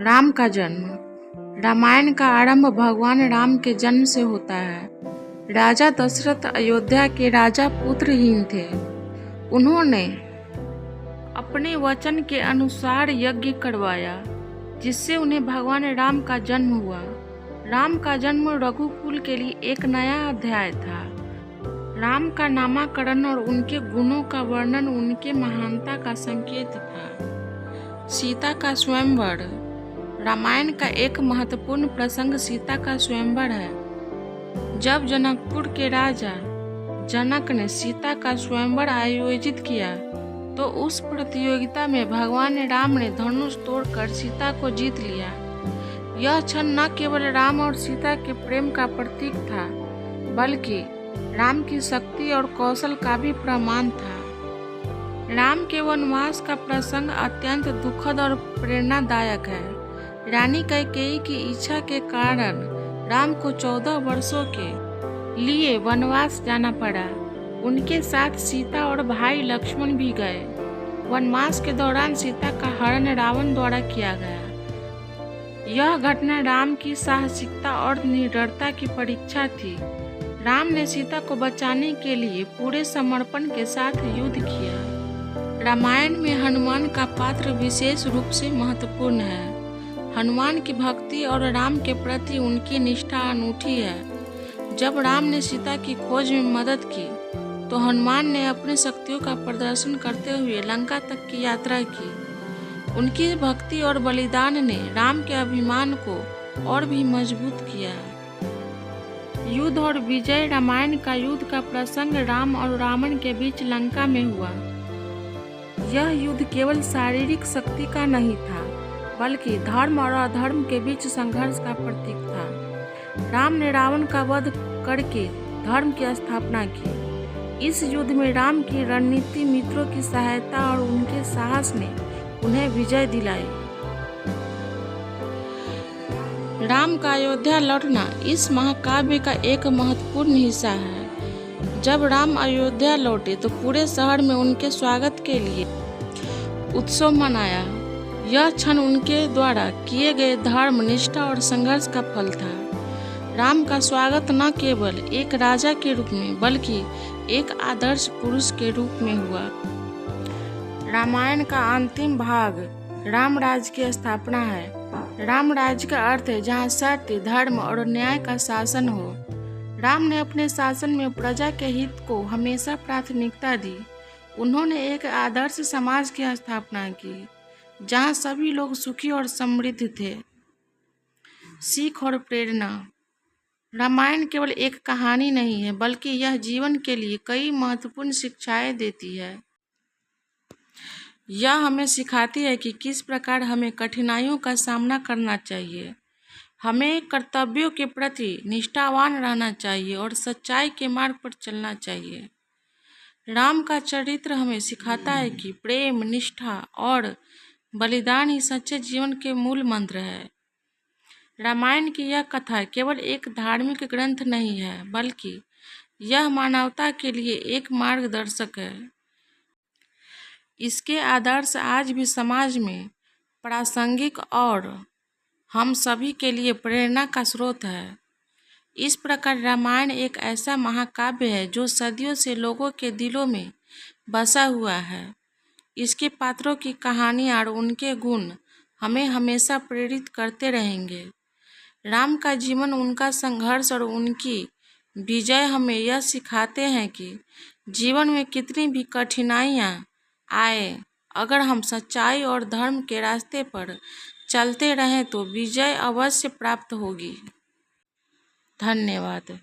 राम का जन्म। रामायण का आरंभ भगवान राम के जन्म से होता है। राजा दशरथ अयोध्या के राजा पुत्रहीन थे। उन्होंने अपने वचन के अनुसार यज्ञ करवाया, जिससे उन्हें भगवान राम का जन्म हुआ। राम का जन्म रघुकुल के लिए एक नया अध्याय था। राम का नामकरण और उनके गुणों का वर्णन उनके महानता का संकेत था। सीता का स्वयंवर। रामायण का एक महत्वपूर्ण प्रसंग सीता का स्वयंवर है। जब जनकपुर के राजा जनक ने सीता का स्वयंवर आयोजित किया, तो उस प्रतियोगिता में भगवान राम ने धनुष तोड़कर सीता को जीत लिया। यह क्षण न केवल राम और सीता के प्रेम का प्रतीक था, बल्कि राम की शक्ति और कौशल का भी प्रमाण था। राम के वनवास का प्रसंग अत्यंत दुखद और प्रेरणादायक है। रानी कैकेयी की इच्छा के कारण राम को 14 वर्षों के लिए वनवास जाना पड़ा। उनके साथ सीता और भाई लक्ष्मण भी गए। वनवास के दौरान सीता का हरण रावण द्वारा किया गया। यह घटना राम की साहसिकता और निडरता की परीक्षा थी। राम ने सीता को बचाने के लिए पूरे समर्पण के साथ युद्ध किया। रामायण में हनुमान का पात्र विशेष रूप से महत्वपूर्ण है। हनुमान की भक्ति और राम के प्रति उनकी निष्ठा अनूठी है। जब राम ने सीता की खोज में मदद की, तो हनुमान ने अपनी शक्तियों का प्रदर्शन करते हुए लंका तक की यात्रा की। उनकी भक्ति और बलिदान ने राम के अभिमान को और भी मजबूत किया। युद्ध और विजय। रामायण का युद्ध का प्रसंग राम और रावण के बीच लंका में हुआ। यह युद्ध केवल शारीरिक शक्ति का नहीं था, बल्कि धर्म और अधर्म के बीच संघर्ष का प्रतीक था। राम ने रावण का वध करके धर्म की स्थापना की। इस युद्ध में राम की रणनीति, मित्रों की सहायता और उनके साहस ने उन्हें विजय दिलाई। राम का अयोध्या लौटना इस महाकाव्य का एक महत्वपूर्ण हिस्सा है। जब राम अयोध्या लौटे, तो पूरे शहर में उनके स्वागत के लिए उत्सव मनाया। यह क्षण उनके द्वारा किए गए धर्म, निष्ठा और संघर्ष का फल था। राम का स्वागत न केवल एक राजा के रूप में, बल्कि एक आदर्श पुरुष के रूप में हुआ। रामायण का अंतिम भाग राम राज्य की स्थापना है। राम राज्य का अर्थ है जहाँ सत्य, धर्म और न्याय का शासन हो। राम ने अपने शासन में प्रजा के हित को हमेशा प्राथमिकता दी। उन्होंने एक आदर्श समाज की स्थापना की, जहाँ सभी लोग सुखी और समृद्ध थे। सीख और प्रेरणा। रामायण केवल एक कहानी नहीं है, बल्कि यह जीवन के लिए कई महत्वपूर्ण शिक्षाएं देती है। यह हमें सिखाती है कि किस प्रकार हमें कठिनाइयों का सामना करना चाहिए। हमें कर्तव्यों के प्रति निष्ठावान रहना चाहिए और सच्चाई के मार्ग पर चलना चाहिए। राम का चरित्र हमें सिखाता है कि प्रेम, निष्ठा और बलिदान ही सच्चे जीवन के मूल मंत्र है। रामायण की यह कथा केवल एक धार्मिक ग्रंथ नहीं है, बल्कि यह मानवता के लिए एक मार्गदर्शक है। इसके आदर्श आज भी समाज में प्रासंगिक और हम सभी के लिए प्रेरणा का स्रोत है। इस प्रकार रामायण एक ऐसा महाकाव्य है जो सदियों से लोगों के दिलों में बसा हुआ है। इसके पात्रों की कहानियाँ और उनके गुण हमें हमेशा प्रेरित करते रहेंगे। राम का जीवन, उनका संघर्ष और उनकी विजय हमें यह सिखाते हैं कि जीवन में कितनी भी कठिनाइयाँ आए, अगर हम सच्चाई और धर्म के रास्ते पर चलते रहें, तो विजय अवश्य प्राप्त होगी। धन्यवाद।